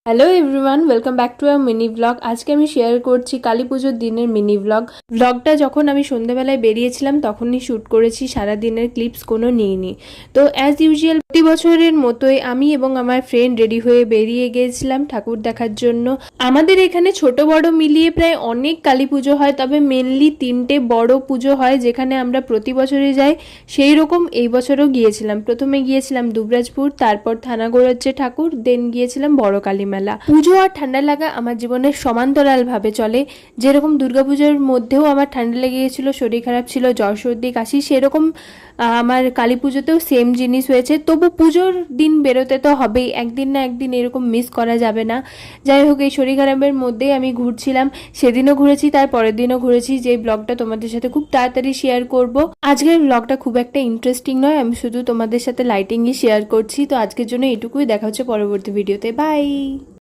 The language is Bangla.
Hello everyone, welcome back to a mini blog. আজকে আমি শেয়ার করছি কালী পুজোর দিনের মিনি ব্লগটা যখন আমি সন্ধ্যেবেলায় বেরিয়েছিলাম তখনই শ্যুট করেছি, সারা দিনের ক্লিপস কোনো নিইনি। তো অ্যাজ ইউজুয়াল প্রতি বছরের মতোই আমি এবং আমার ফ্রেন্ড রেডি হয়ে বেরিয়ে গিয়েছিলাম ঠাকুর দেখার জন্য। আমাদের এখানে ছোট বড় মিলিয়ে প্রায় অনেক কালী পুজো হয়, তবে মেনলি 3টে বড় পুজো হয় যেখানে আমরা প্রতি বছরই যাই। সেই রকম এই বছরও গিয়েছিলাম। প্রথমে গিয়েছিলাম দুবরাজপুর, তারপর থানাগোড়ার যে ঠাকুর, দেন গিয়েছিলাম বড় কালী মেলা। পুজো আর ঠান্ডা লাগা আমার জীবনের সমান্তরাল ভাবে চলে। যেরকম দুর্গাপুজোর মধ্যেও আমার ঠান্ডা লেগে গেছিলো, শরীর খারাপ ছিল, জ্বর সর্দি কাশি, সেরকম আমার কালী পুজোতেও সেম জিনিস হয়েছে। তবু পুজোর দিন বেরোতে তো হবেই, একদিন না একদিন এরকম মিস করা যাবে না। যাই হোক, এই শরীর খারাপের মধ্যেই আমি ঘুরছিলাম। সেদিনও ঘুরেছি, তার পরের দিনও ঘুরেছি, যে ব্লগটা তোমাদের সাথে খুব তাড়াতাড়ি শেয়ার করব। আজকের ব্লগটা খুব একটা ইন্টারেস্টিং নয়, আমি শুধু তোমাদের সাথে লাইটিংই শেয়ার করছি। তো আজকের জন্য এটুকুই, দেখা হচ্ছে পরবর্তী ভিডিওতে। বাই।